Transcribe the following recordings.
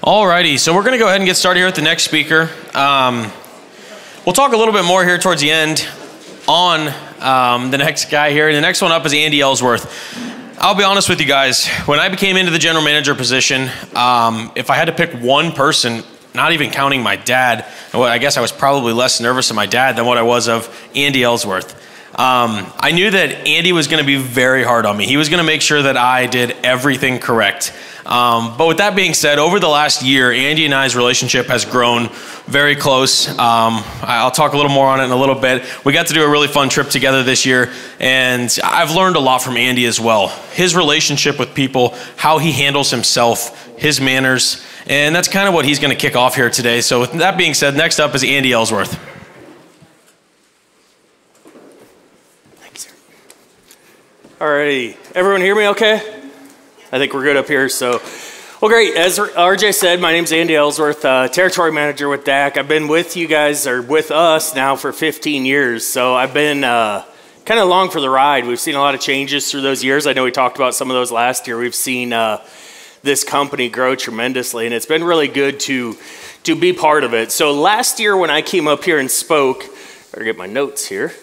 Alrighty, so we're going to go ahead and get started here with the next speaker. We'll talk a little bit more here towards the end on the next guy here. The next one up is Andy Ellsworth. I'll be honest with you guys, when I became into the general manager position, if I had to pick one person, not even counting my dad, I guess I was probably less nervous of my dad than what I was of Andy Ellsworth. I knew that Andy was going to be very hard on me. He was going to make sure that I did everything correct. But with that being said, over the last year, Andy and I's relationship has grown very close. I'll talk a little more on it in a little bit. We got to do a really fun trip together this year, and I've learned a lot from Andy as well. His relationship with people, how he handles himself, his manners, and that's kind of what he's going to kick off here today. So with that being said, next up is Andy Ellsworth. Alrighty, everyone hear me okay? I think we're good up here, so. Well, great, as RJ said, my name's Andy Ellsworth, Territory Manager with DAC. I've been with you guys, or with us now for 15 years, so I've been kind of along for the ride. We've seen a lot of changes through those years. I know we talked about some of those last year. We've seen this company grow tremendously, and it's been really good to be part of it. So last year when I came up here and spoke, better get my notes here.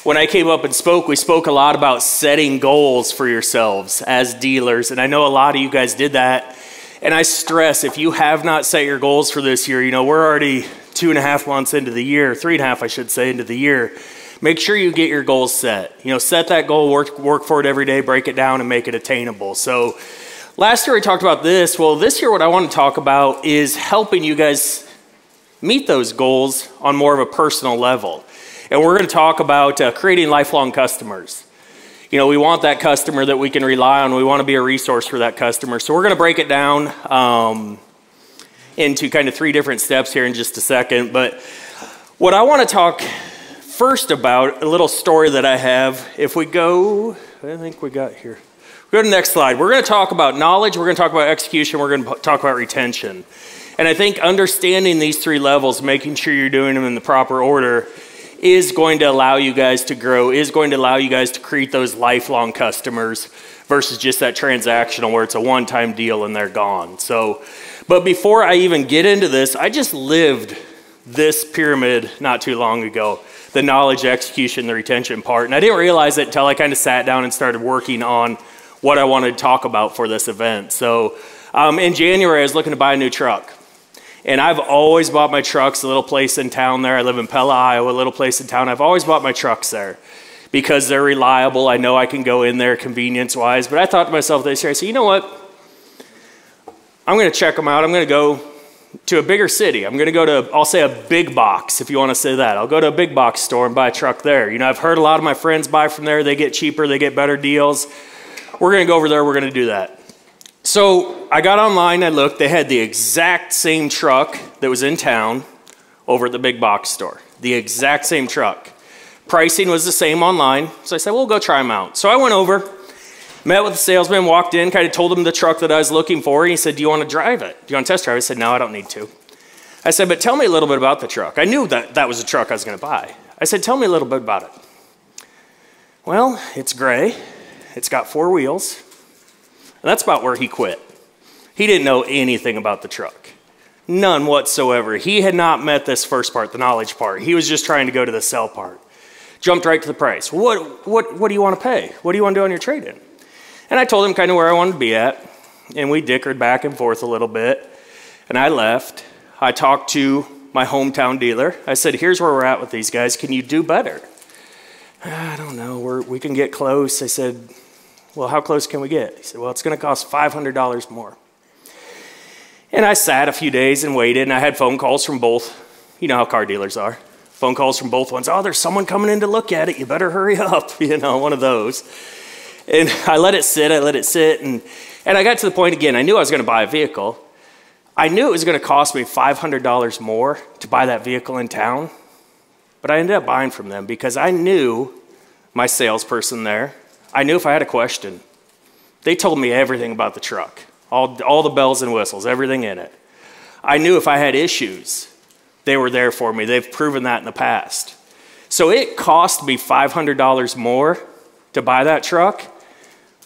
When I came up and spoke, we spoke a lot about setting goals for yourselves as dealers, and I know a lot of you guys did that. And I stress, if you have not set your goals for this year, you know, we're already 2.5 months into the year, 3.5, I should say, into the year. Make sure you get your goals set. You know, set that goal, work for it every day, break it down, and make it attainable. So last year we talked about this. Well, this year what I want to talk about is helping you guys meet those goals on more of a personal level. And we're going to talk about creating lifelong customers. You know, we want that customer that we can rely on. We want to be a resource for that customer. So we're going to break it down into kind of 3 different steps here in just a second. But what I want to talk first about, a little story that I have. If we go, I think we got here. Go to the next slide. We're going to talk about knowledge. We're going to talk about execution. We're going to talk about retention. And I think understanding these 3 levels, making sure you're doing them in the proper order, is going to allow you guys to grow, is going to allow you guys to create those lifelong customers versus just that transactional where it's a one-time deal and they're gone. So, but before I even get into this, I just lived this pyramid not too long ago, the knowledge, execution, the retention part. And I didn't realize it until I kind of sat down and started working on what I wanted to talk about for this event. So in January, I was looking to buy a new truck. And I've always bought my trucks, a little place in town there. I live in Pella, Iowa, a little place in town. I've always bought my trucks there because they're reliable. I know I can go in there convenience-wise. But I thought to myself this year, I said, you know what? I'm going to check them out. I'm going to go to a bigger city. I'm going to go to, I'll say a big box, if you want to say that. I'll go to a big box store and buy a truck there. You know, I've heard a lot of my friends buy from there. They get cheaper. They get better deals. We're going to go over there. We're going to do that. So I got online, I looked, they had the exact same truck that was in town over at the big box store. The exact same truck. Pricing was the same online, so I said, well, we'll go try them out. So I went over, met with the salesman, walked in, kind of told him the truck that I was looking for, and he said, do you want to drive it? Do you want to test drive it? I said, no, I don't need to. I said, but tell me a little bit about the truck. I knew that that was the truck I was going to buy. I said, tell me a little bit about it. Well, it's gray, it's got 4 wheels. And that's about where he quit. He didn't know anything about the truck. None whatsoever. He had not met this first part, the knowledge part. He was just trying to go to the sell part. Jumped right to the price. What do you want to pay? What do you want to do on your trade-in? And I told him kind of where I wanted to be at. And we dickered back and forth a little bit. And I left. I talked to my hometown dealer. I said, here's where we're at with these guys. Can you do better? I don't know. We can get close. I said, well, how close can we get? He said, well, it's going to cost $500 more. And I sat a few days and waited, and I had phone calls from both. You know how car dealers are. Phone calls from both ones. Oh, there's someone coming in to look at it. You better hurry up. You know, one of those. And I let it sit. And I got to the point again. I knew I was going to buy a vehicle. I knew it was going to cost me $500 more to buy that vehicle in town. But I ended up buying from them because I knew my salesperson there. I knew if I had a question, they told me everything about the truck, all the bells and whistles, everything in it. I knew if I had issues, they were there for me. They've proven that in the past. So it cost me $500 more to buy that truck,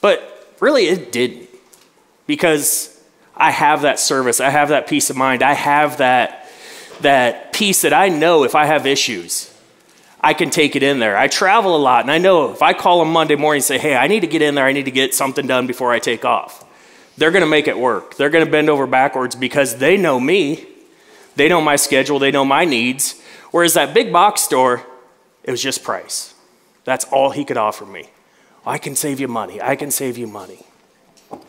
but really it didn't because I have that service. I have that peace of mind. I have that peace that I know if I have issues, I can take it in there. I travel a lot, and I know if I call them Monday morning and say, hey, I need to get in there, I need to get something done before I take off, they're going to make it work. They're going to bend over backwards because they know me. They know my schedule. They know my needs. Whereas that big box store, it was just price. That's all he could offer me. I can save you money. I can save you money.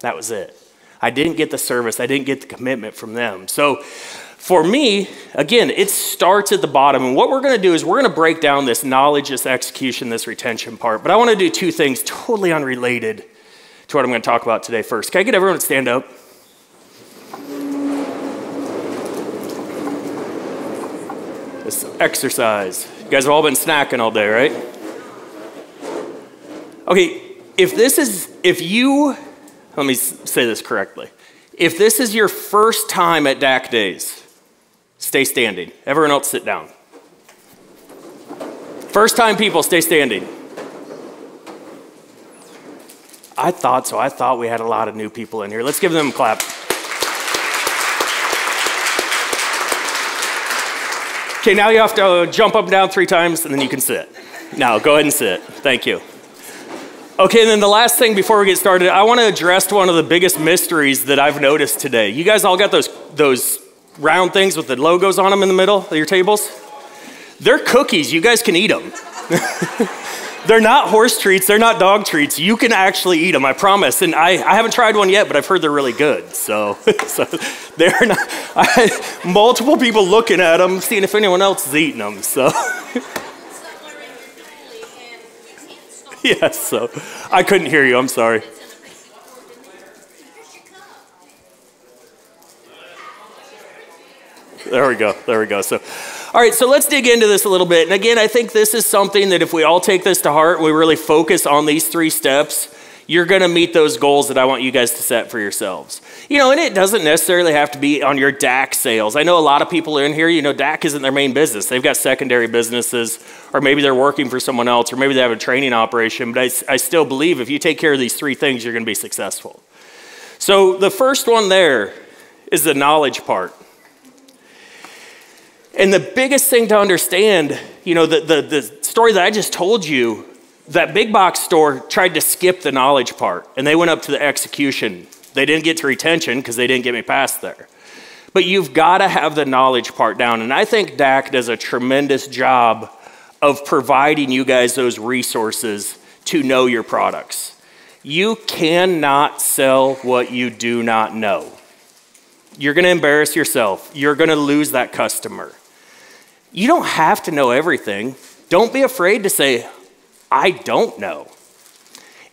That was it. I didn't get the service. I didn't get the commitment from them. So for me, again, it starts at the bottom. And what we're going to do is we're going to break down this knowledge, this execution, this retention part. But I want to do two things totally unrelated to what I'm going to talk about today first. Can I get everyone to stand up? This exercise. You guys have all been snacking all day, right? Okay, let me say this correctly. If this is your first time at DAC days, stay standing. Everyone else sit down. First time people, stay standing. I thought so. I thought we had a lot of new people in here. Let's give them a clap. Okay, now you have to jump up and down 3 times, and then you can sit. Now, go ahead and sit. Thank you. Okay, and then the last thing before we get started, I want to address one of the biggest mysteries that I've noticed today. You guys all got those round things with the logos on them in the middle of your tables? They're cookies. You guys can eat them. They're not horse treats. They're not dog treats. You can actually eat them, I promise. And I haven't tried one yet, but I've heard they're really good. So they're not. I had multiple people looking at them, seeing if anyone else is eating them. So. Yes, so I couldn't hear you. I'm sorry. There we go. So, all right, so let's dig into this a little bit. And again, I think this is something that if we all take this to heart and we really focus on these 3 steps, you're going to meet those goals that I want you guys to set for yourselves. You know, and it doesn't necessarily have to be on your DAC sales. I know a lot of people in here, you know, DAC isn't their main business. They've got secondary businesses, or maybe they're working for someone else, or maybe they have a training operation. But I still believe if you take care of these 3 things, you're going to be successful. So the first one there is the knowledge part. And the biggest thing to understand, you know, the story that I just told you, that big box store tried to skip the knowledge part, and they went up to the execution. They didn't get to retention because they didn't get me past there. But you've got to have the knowledge part down, and I think DAC does a tremendous job of providing you guys those resources to know your products. You cannot sell what you do not know. You're going to embarrass yourself. You're going to lose that customer. You don't have to know everything. Don't be afraid to say, I don't know.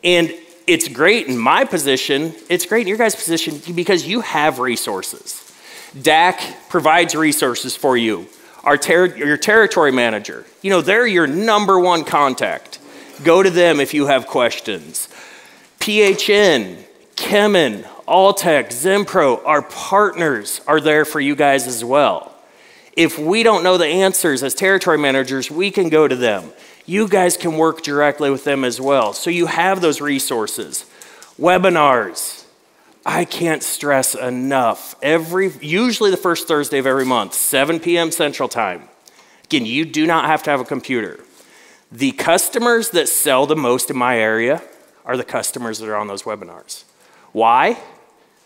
And it's great in my position, it's great in your guys' position because you have resources. DAC provides resources for you. Your territory manager, you know, they're your #1 contact. Go to them if you have questions. PHN, Kemin, Alltech, Zimpro, our partners are there for you guys as well. If we don't know the answers as territory managers, we can go to them. You guys can work directly with them as well. So you have those resources. Webinars. I can't stress enough. Usually the first Thursday of every month, 7 p.m. Central Time. Again, you do not have to have a computer. The customers that sell the most in my area are the customers that are on those webinars. Why?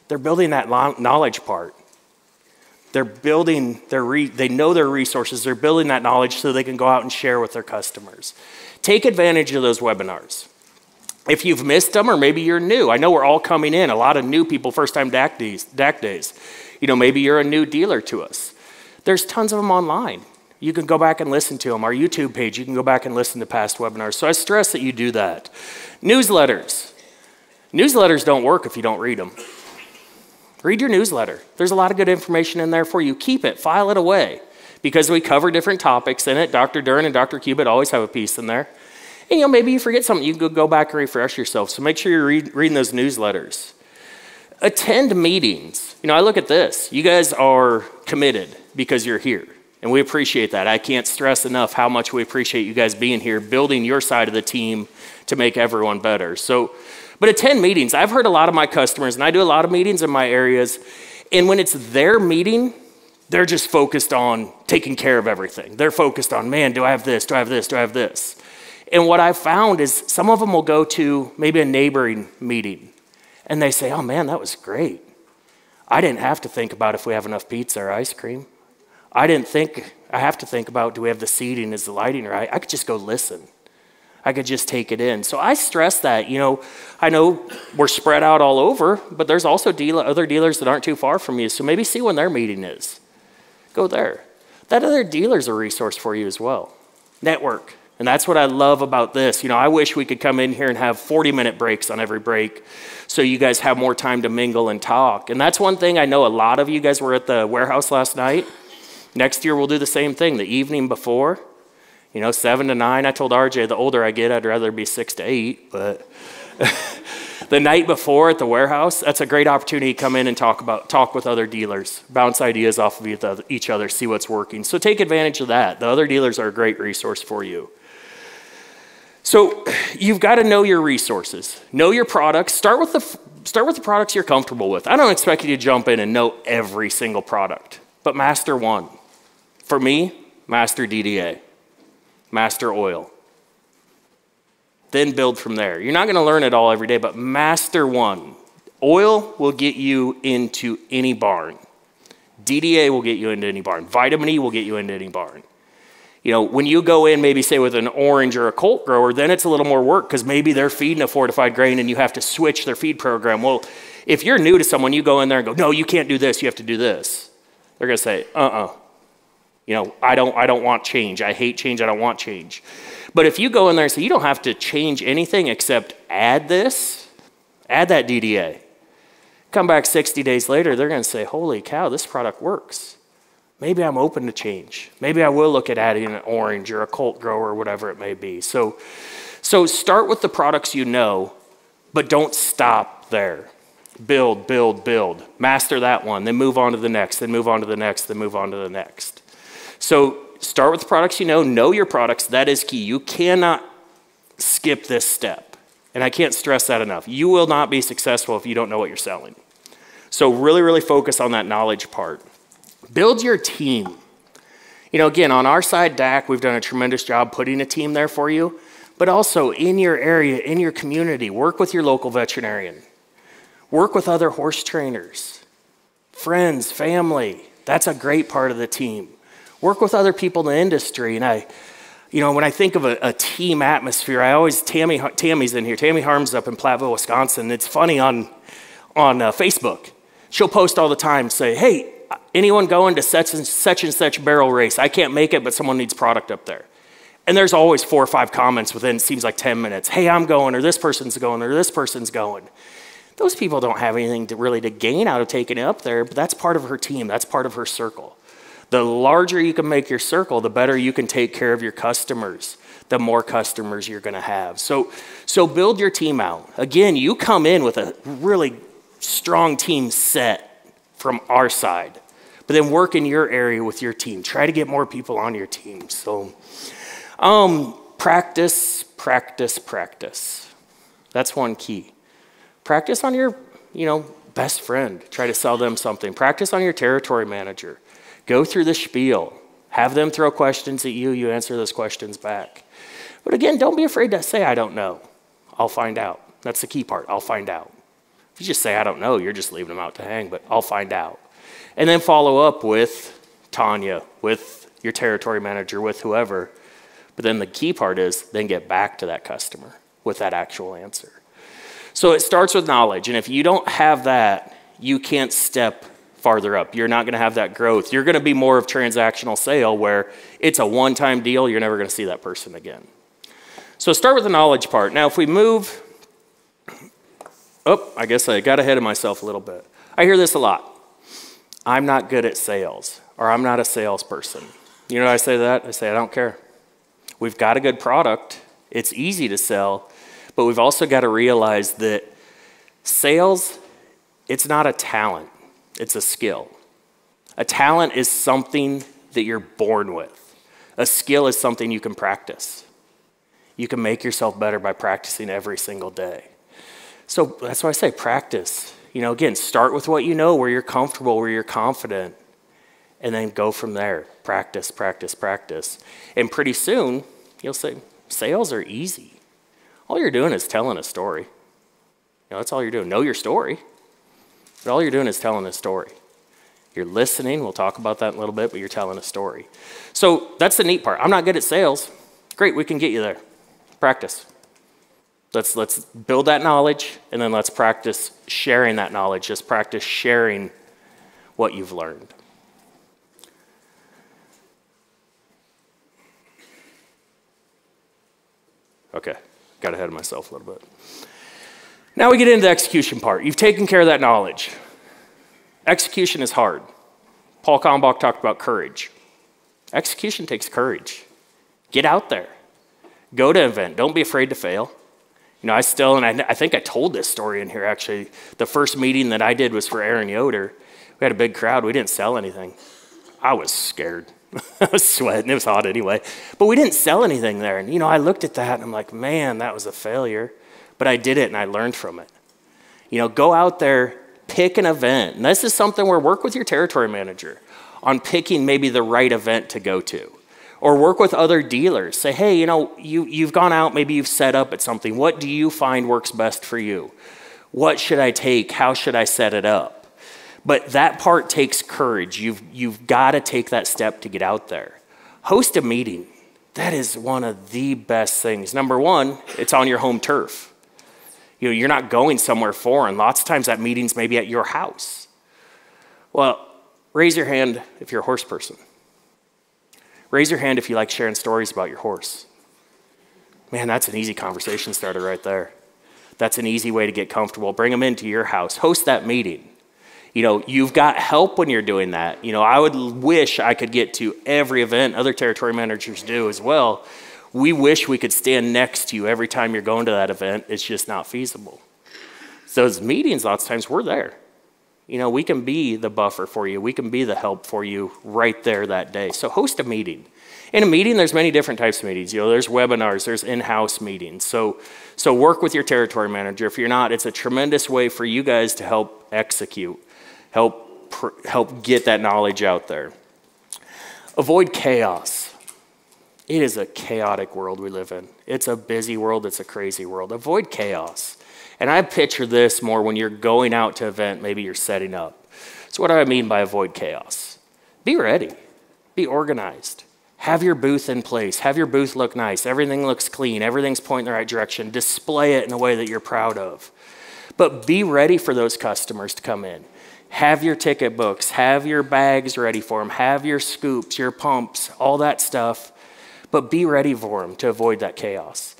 They're building that knowledge part. They're building they know their resources. They're building that knowledge so they can go out and share with their customers. Take advantage of those webinars. If you've missed them or maybe you're new, I know we're all coming in, a lot of new people, first time DAC days. You know, maybe you're a new dealer to us. There's tons of them online. You can go back and listen to them. Our YouTube page, you can go back and listen to past webinars. So I stress that you do that. Newsletters. Newsletters don't work if you don't read them. Read your newsletter. There's a lot of good information in there for you. Keep it, file it away. Because we cover different topics in it. Dr. Dern and Dr. Cubitt always have a piece in there. And you know, maybe you forget something, you can go back and refresh yourself. So make sure you're reading those newsletters. Attend meetings. You know, I look at this. You guys are committed because you're here. And we appreciate that. I can't stress enough how much we appreciate you guys being here, building your side of the team to make everyone better. So But attend meetings. I've heard a lot of my customers, and I do a lot of meetings in my areas, and when it's their meeting, they're just focused on taking care of everything. They're focused on, man, do I have this? Do I have this? Do I have this? And what I've found is some of them will go to maybe a neighboring meeting, and they say, oh man, that was great. I didn't have to think about if we have enough pizza or ice cream. I have to think about, do we have the seating, is the lighting right? I could just go listen. I could just take it in. So I stress that, I know we're spread out all over, but there's also other dealers that aren't too far from you. So maybe see when their meeting is. Go there. That other dealer's a resource for you as well. Network. And that's what I love about this. I wish we could come in here and have 40-minute breaks on every break so you guys have more time to mingle and talk. And that's one thing I know a lot of you guys were at the warehouse last night. Next year we'll do the same thing, the evening before. 7 to 9. I told RJ the older I get, I'd rather be 6 to 8. But the night before at the warehouse, that's a great opportunity to come in and talk with other dealers, bounce ideas off of each other, see what's working. So take advantage of that. The other dealers are a great resource for you. So you've got to know your resources, know your products. Start with the products you're comfortable with. I don't expect you to jump in and know every single product, but master one. For me, master DDA. Master oil. Then build from there. You're not going to learn it all every day, but master one. Oil will get you into any barn. DDA will get you into any barn. Vitamin E will get you into any barn. When you go in, maybe say with an orange or a Colt grower, then it's a little more work because maybe they're feeding a fortified grain and you have to switch their feed program. Well, if you're new to someone, you go in there and go, no, you can't do this, you have to do this. They're going to say, I don't want change. I hate change. I don't want change. But if you go in there and say, you don't have to change anything except add this, add that DDA. Come back 60 days later, they're going to say, holy cow, this product works. Maybe I'm open to change. Maybe I will look at adding an orange or a Colt grower or whatever it may be. So start with the products you know, but don't stop there. Build, build, build. Master that one, then move on to the next, then move on to the next, then move on to the next. So start with the products you know your products. That is key. You cannot skip this step. And I can't stress that enough. You will not be successful if you don't know what you're selling. So really, really focus on that knowledge part. Build your team. Again, on our side, DAC, we've done a tremendous job putting a team there for you. But also in your area, in your community, work with your local veterinarian. Work with other horse trainers, friends, family. That's a great part of the team. Work with other people in the industry. And when I think of a team atmosphere, I always, Tammy's in here. Tammy Harm's up in Platteville, Wisconsin. It's funny on Facebook. She'll post all the time, say, hey, anyone going to such and such barrel race? I can't make it, but someone needs product up there. And there's always 4 or 5 comments within, it seems like 10 minutes. Hey, I'm going, or this person's going, or this person's going. Those people don't have anything to gain out of taking it up there, but that's part of her team. That's part of her circle. The larger you can make your circle, the better you can take care of your customers, the more customers you're going to have. So build your team out. Again, you come in with a really strong team set from our side, but then work in your area with your team. Try to get more people on your team. So practice, practice, practice. That's one key. Practice on your, best friend. Try to sell them something. Practice on your territory manager. Go through the spiel. Have them throw questions at you. You answer those questions back. But again, don't be afraid to say, I don't know. I'll find out. That's the key part. I'll find out. If you just say, I don't know, you're just leaving them out to hang, but I'll find out. And then follow up with Tanya, with your territory manager, with whoever. But then the key part is then get back to that customer with that actual answer. So it starts with knowledge. And if you don't have that, you can't step farther up. You're not going to have that growth. You're going to be more of transactional sale where it's a one-time deal. You're never going to see that person again. So start with the knowledge part. Now, if we move, I guess I got ahead of myself a little bit. I hear this a lot. I'm not good at sales, or I'm not a salesperson. You know what I say to that? I say, I don't care. We've got a good product. It's easy to sell, but we've also got to realize that sales, it's not a talent. It's a skill. A talent is something that you're born with. A skill is something you can practice. You can make yourself better by practicing every single day. So that's why I say practice. Again, start with what you know, where you're comfortable, where you're confident, and then go from there. Practice, practice, practice. And pretty soon, you'll say, sales are easy. All you're doing is telling a story. That's all you're doing. Know your story, but all you're doing is telling a story. You're listening. We'll talk about that in a little bit, but you're telling a story. So that's the neat part. I'm not good at sales. Great, we can get you there. Practice. Let's build that knowledge, and then let's practice sharing that knowledge. Just practice sharing what you've learned. Okay, got ahead of myself a little bit. Now we get into the execution part. You've taken care of that knowledge. Execution is hard. Paul Kalmbach talked about courage. Execution takes courage. Get out there. Go to an event. Don't be afraid to fail. I think I told this story in here actually. The first meeting that I did was for Aaron Yoder. We had a big crowd. We didn't sell anything. I was scared. I was sweating. It was hot anyway. But we didn't sell anything there. And, I looked at that and I'm like, man, that was a failure. But I did it and I learned from it. Go out there, pick an event. And this is something where work with your territory manager on picking maybe the right event to go to. Or work with other dealers. Say, hey, you've gone out, maybe you've set up at something. What do you find works best for you? What should I take? How should I set it up? But that part takes courage. You've got to take that step to get out there. Host a meeting. That is one of the best things. Number one, it's on your home turf. You're not going somewhere foreign. Lots of times that meeting's maybe at your house. Well, raise your hand if you're a horse person. Raise your hand if you like sharing stories about your horse. Man, that's an easy conversation starter right there. That's an easy way to get comfortable. Bring them into your house. Host that meeting. You've got help when you're doing that. I would wish I could get to every event. Other territory managers do as well. We wish we could stand next to you every time you're going to that event. It's just not feasible. So those meetings, lots of times, we're there. We can be the buffer for you. We can be the help for you right there that day. So host a meeting. In a meeting, there's many different types of meetings. There's webinars, there's in-house meetings. So work with your territory manager. If you're not, it's a tremendous way for you guys to help execute, help get that knowledge out there. Avoid chaos. It is a chaotic world we live in. It's a busy world. It's a crazy world. Avoid chaos. And I picture this more when you're going out to an event, maybe you're setting up. So what do I mean by avoid chaos? Be ready. Be organized. Have your booth in place. Have your booth look nice. Everything looks clean. Everything's pointing in the right direction. Display it in a way that you're proud of. But be ready for those customers to come in. Have your ticket books. Have your bags ready for them. Have your scoops, your pumps, all that stuff. But be ready for them to avoid that chaos.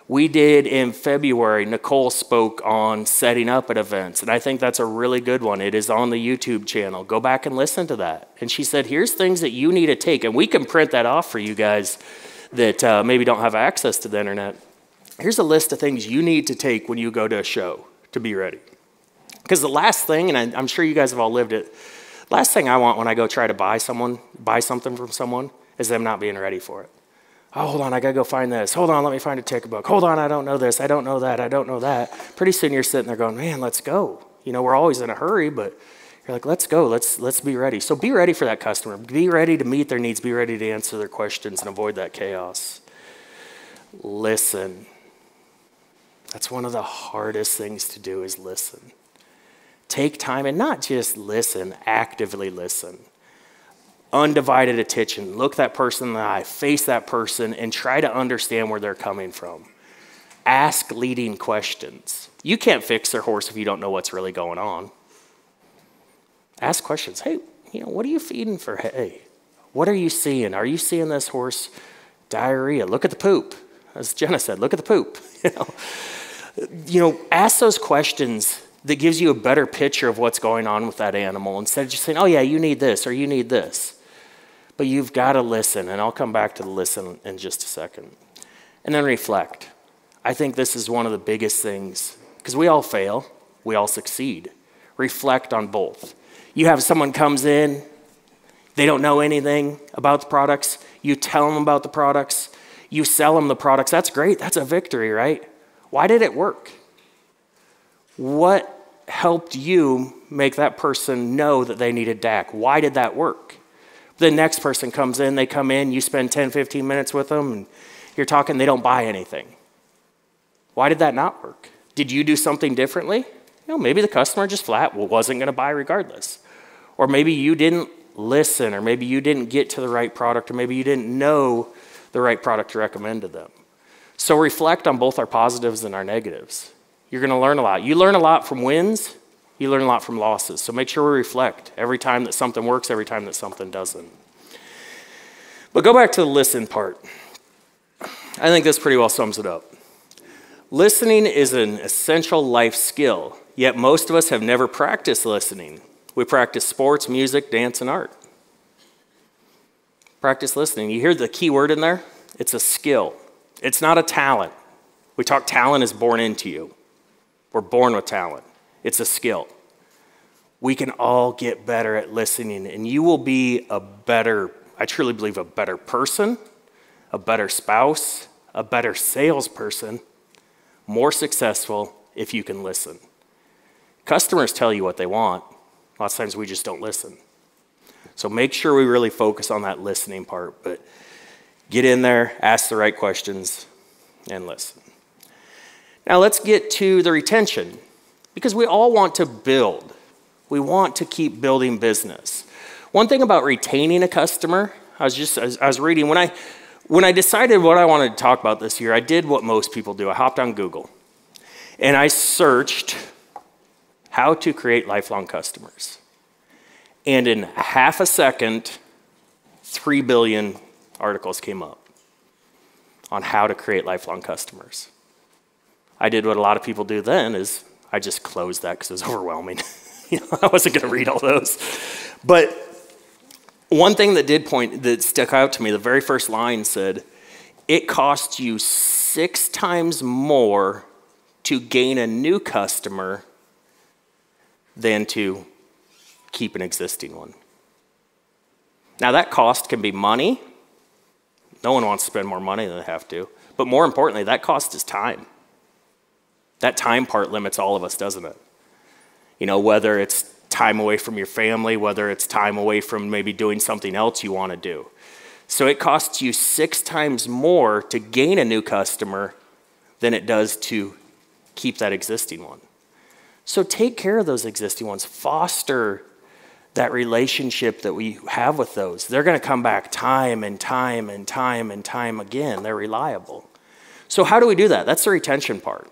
We did in February, Nicole spoke on setting up at events, and I think that's a really good one. It is on the YouTube channel. Go back and listen to that. And she said, here's things that you need to take, and we can print that off for you guys that maybe don't have access to the internet. Here's a list of things you need to take when you go to a show to be ready. Because the last thing, and I'm sure you guys have all lived it, last thing I want when I go try to buy something from someone is them not being ready for it. Oh, hold on, I gotta go find this. Hold on, let me find a ticket book. Hold on, I don't know this, I don't know that, I don't know that. Pretty soon you're sitting there going, man, let's go. We're always in a hurry, but you're like, let's go, let's be ready. So be ready for that customer. Be ready to meet their needs, be ready to answer their questions and avoid that chaos. Listen. That's one of the hardest things to do is listen. Take time and not just listen, actively listen. Undivided attention. Look that person in the eye, face that person, and try to understand where they're coming from. Ask leading questions. You can't fix their horse if you don't know what's really going on. Ask questions. Hey, what are you feeding for hay? What are you seeing? Are you seeing this horse diarrhea? Look at the poop. As Jenna said, look at the poop. Ask those questions that gives you a better picture of what's going on with that animal instead of just saying, oh yeah, you need this or you need this. But you've got to listen, and I'll come back to the listen in just a second. And then reflect. I think this is one of the biggest things, because we all fail, we all succeed. Reflect on both. You have someone comes in, they don't know anything about the products, you tell them about the products, you sell them the products, that's great, that's a victory, right? Why did it work? What helped you make that person know that they needed DAC? Why did that work? The next person comes in, they come in, you spend 10, 15 minutes with them, and you're talking, they don't buy anything. Why did that not work? Did you do something differently? Maybe the customer just flat wasn't going to buy regardless. Or maybe you didn't listen, or maybe you didn't get to the right product, or maybe you didn't know the right product to recommend to them. So reflect on both our positives and our negatives. You're going to learn a lot. You learn a lot from wins, you learn a lot from losses. So make sure we reflect every time that something works, every time that something doesn't. But go back to the listen part. I think this pretty well sums it up. Listening is an essential life skill, yet most of us have never practiced listening. We practice sports, music, dance, and art. Practice listening. You hear the key word in there? It's a skill. It's not a talent. We talk talent is born into you. We're born with talent. It's a skill. We can all get better at listening, and you will be a better, I truly believe, a better person, a better spouse, a better salesperson, more successful if you can listen. Customers tell you what they want. Lots of times we just don't listen. So make sure we really focus on that listening part, but get in there, ask the right questions, and listen. Now let's get to the retention, because we all want to build. We want to keep building business. One thing about retaining a customer, I was reading, when I decided what I wanted to talk about this year, I did what most people do. I hopped on Google, and I searched how to create lifelong customers. And in half a second, 3 billion articles came up on how to create lifelong customers. I did what a lot of people do then, is I just closed that because it was overwhelming. I wasn't going to read all those. But one thing that stuck out to me, the very first line said, it costs you 6 times more to gain a new customer than to keep an existing one. Now that cost can be money. No one wants to spend more money than they have to. But more importantly, that cost is time. That time part limits all of us, doesn't it? Whether it's time away from your family, whether it's time away from maybe doing something else you want to do. So it costs you 6 times more to gain a new customer than it does to keep that existing one. So take care of those existing ones. Foster that relationship that we have with those. They're going to come back time and time and time and time again. They're reliable. So how do we do that? That's the retention part.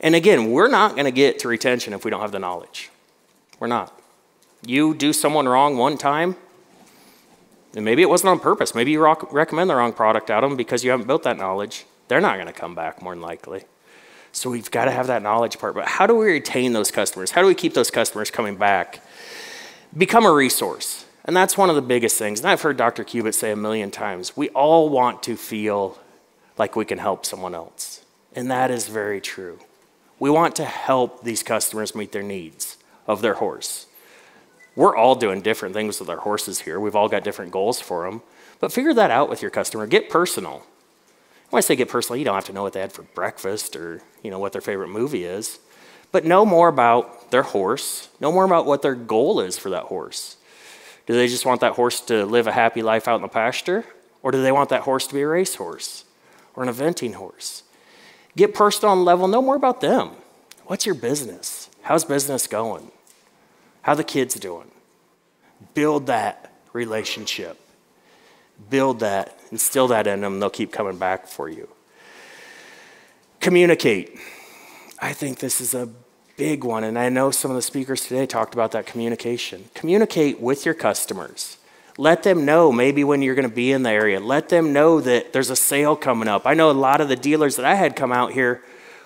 And again, we're not going to get to retention if we don't have the knowledge. We're not. You do someone wrong one time, and maybe it wasn't on purpose. Maybe you recommend the wrong product out of them because you haven't built that knowledge. They're not going to come back more than likely. So we've got to have that knowledge part. But how do we retain those customers? How do we keep those customers coming back? Become a resource. And that's one of the biggest things. And I've heard Dr. Cubitt say a million times, we all want to feel like we can help someone else. And that is very true. We want to help these customers meet their needs of their horse. We're all doing different things with our horses here. We've all got different goals for them. But figure that out with your customer. Get personal. When I say get personal, you don't have to know what they had for breakfast or what their favorite movie is. But know more about their horse. Know more about what their goal is for that horse. Do they just want that horse to live a happy life out in the pasture? Or do they want that horse to be a racehorse or an eventing horse? Get personal on level. Know more about them. What's your business? How's business going? How the kids doing? Build that relationship. Build that. Instill that in them. They'll keep coming back for you. Communicate. I think this is a big one, and I know some of the speakers today talked about that communication. Communicate with your customers. Let them know maybe when you're going to be in the area. Let them know that there's a sale coming up. I know a lot of the dealers that I had come out here,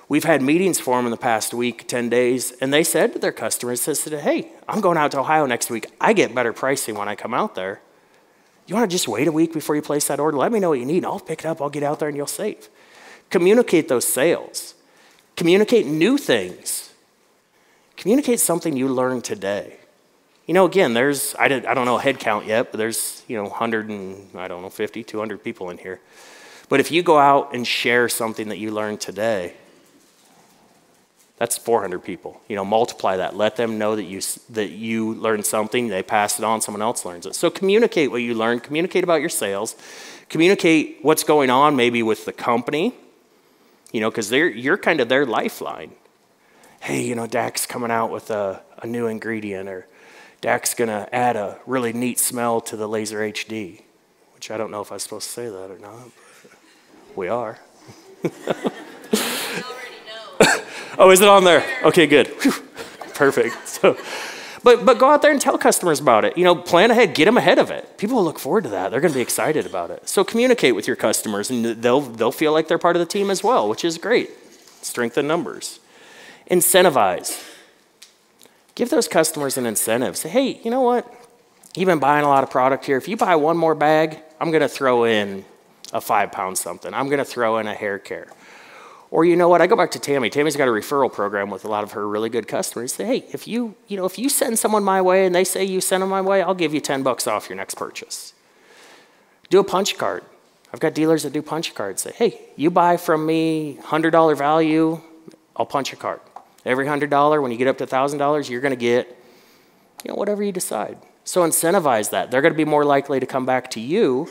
we've had meetings for them in the past week, 10 days, and they said to their customers, they said, hey, I'm going out to Ohio next week. I get better pricing when I come out there. You want to just wait a week before you place that order? Let me know what you need. I'll pick it up. I'll get out there and you'll save. Communicate those sales. Communicate new things. Communicate something you learned today. Again, there's, I don't know a head count yet, but there's, 50, 200 people in here. But if you go out and share something that you learned today, That's 400 people. Multiply that. Let them know that you learned something. They pass it on. Someone else learns it. So communicate what you learned. Communicate about your sales. Communicate what's going on maybe with the company, because you're kind of their lifeline. Hey, Dak's coming out with a new ingredient, or Dak's going to add a really neat smell to the Laser HD, which I don't know if I'm supposed to say that or not, but we are. Oh, is it on there? Okay, good. Whew. Perfect. So, but go out there and tell customers about it. Plan ahead, get them ahead of it. People will look forward to that. They're going to be excited about it. So communicate with your customers, and they'll feel like they're part of the team as well, which is great. Strength in numbers. Incentivize. Give those customers an incentive. Say, hey, you know what? You've been buying a lot of product here. If you buy one more bag, I'm going to throw in a 5-pound something. I'm going to throw in a hair care. Or you know what? I go back to Tammy. Tammy's got a referral program with a lot of her really good customers. Say, hey, if you send someone my way and they say you send them my way, I'll give you $10 off your next purchase. Do a punch card. I've got dealers that do punch cards. Say, hey, you buy from me $100 value, I'll punch a card. Every $100, when you get up to $1,000, you're going to get, whatever you decide. So incentivize that. They're going to be more likely to come back to you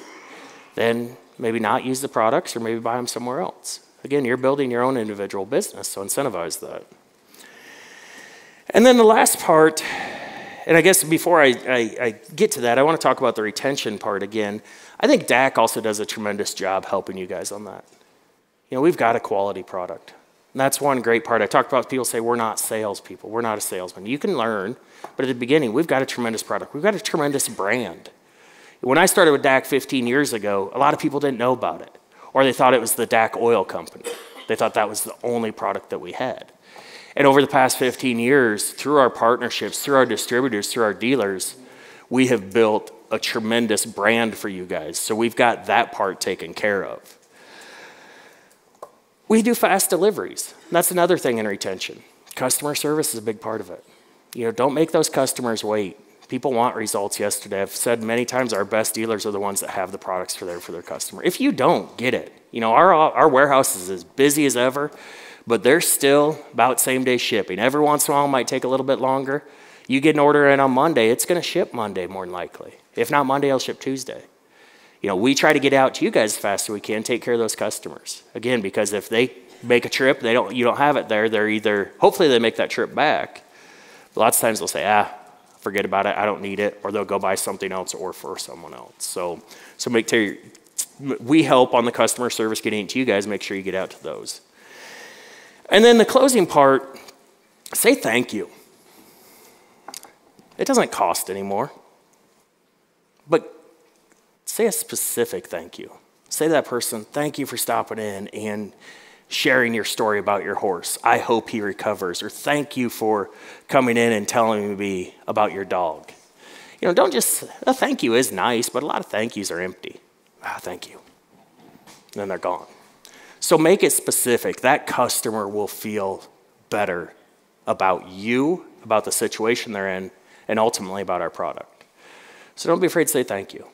than maybe not use the products or maybe buy them somewhere else. Again, you're building your own individual business, so incentivize that. And then the last part, and I guess before I get to that, I want to talk about the retention part again. I think Dak also does a tremendous job helping you guys on that. We've got a quality product. And that's one great part. I talked about people say we're not salespeople. We're not a salesman. You can learn, but at the beginning, we've got a tremendous product. We've got a tremendous brand. When I started with Dak 15 years ago, a lot of people didn't know about it. Or they thought it was the Dak Oil Company. They thought that was the only product that we had. And over the past 15 years, through our partnerships, through our distributors, through our dealers, we have built a tremendous brand for you guys. So we've got that part taken care of. We do fast deliveries. That's another thing in retention. Customer service is a big part of it. Don't make those customers wait. People want results yesterday. I've said many times our best dealers are the ones that have the products for their customer. If you don't, get it. Our warehouse is as busy as ever, but they're still about same-day shipping. Every once in a while it might take a little bit longer. You get an order in on Monday, it's going to ship Monday more than likely. If not Monday, it'll ship Tuesday. We try to get out to you guys as fast as we can, take care of those customers. Again, because if they make a trip, you don't have it there, they're either, hopefully they make that trip back. Lots of times they'll say, forget about it, I don't need it, or they'll go buy something else or for someone else. So make sure we help on the customer service getting it to you guys, make sure you get out to those. And then the closing part, say thank you. It doesn't cost anymore, but say a specific thank you. Say to that person, thank you for stopping in and sharing your story about your horse. I hope he recovers. Or thank you for coming in and telling me about your dog. Don't just, a thank you is nice, but a lot of thank yous are empty. Thank you. And then they're gone. So make it specific. That customer will feel better about you, about the situation they're in, and ultimately about our product. So don't be afraid to say thank you.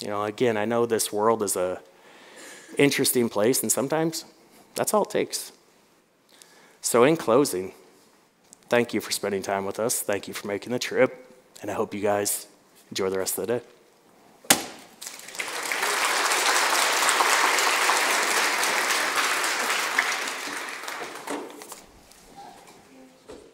Again, I know this world is a interesting place, and sometimes that's all it takes. So in closing, thank you for spending time with us. Thank you for making the trip. And I hope you guys enjoy the rest of the day.